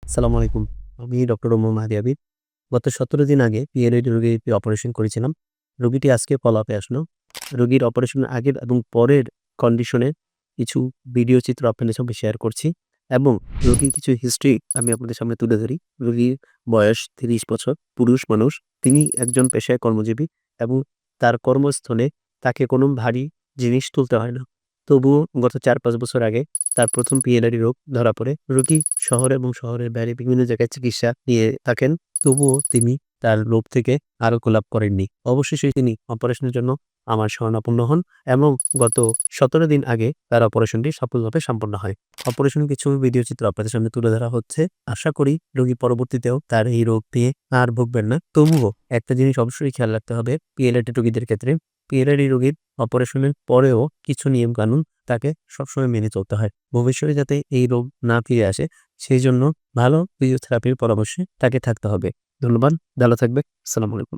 আসসালামু আলাইকুম। আমি ডক্টর ওমর মাহদী আবিদ। গত ১৭ দিন আগে পিএলআইডি রোগীর একটি অপারেশন করেছিলাম। রোগীটি আজকে ফলো-আপ এ আসলো। রোগীর অপারেশনের আগের এবং পরের কন্ডিশনের কিছু ভিডিও চিত্র আপনাদের সামনে শেয়ার করছি এবং রোগীর কিছু হিস্ট্রি আমি আপনাদের সামনে তুলে ধরি। রোগীর বয়স ৩০ বছর, পুরুষ মানুষ। তিনি একজন পেশায় কর্মজীবী এবং তার কর্মস্থলে তাকে কোনো ভারী জিনিস তুলতে হয় না। তবুও গত ৪-৫ বছর আগে তার ১ম পিএলআইডি রোগ ধরা পড়ে। রোগী শহরে এবং শহরের বাইরে বিভিন্ন জায়গায় চিকিৎসা নিয়ে থাকেন। তবুও তিনি তার রোগ থেকে আরোগ্য লাভ করেননি। অবশেষে তিনি অপারেশনের জন্য আমার শরণাপন্ন হন এবং গত ১৭ দিন আগে তার অপারেশনটি সফলভাবে সম্পন্ন হয়। অপারেশনের কিছু ভিডিও চিত্র আপনাদের সামনে তুলে ধরা হচ্ছে। আশা করি রোগী পরবর্তীতেও তার এই রোগ নিয়ে আর ভুগবেন না। তবুও একটা জিনিস অবশ্যই খেয়াল রাখতে হবে পিএলআইডি রোগীদের ক্ষেত্রে। পিএলআইডি রোগীর অপারেশনের পরেও কিছু নিয়মকানুন তাকে সবসময় মেনে চলতে হয়। ভবিষ্যতে যাতে এই রোগ না ফিরে আসে সেইজন্য ভালো ফিজিওথেরাপির পরামর্শে তাকে থাকতে হবে। ধন্যবাদ। ভালো থাকবেন। আসসালামু আলাইকুম।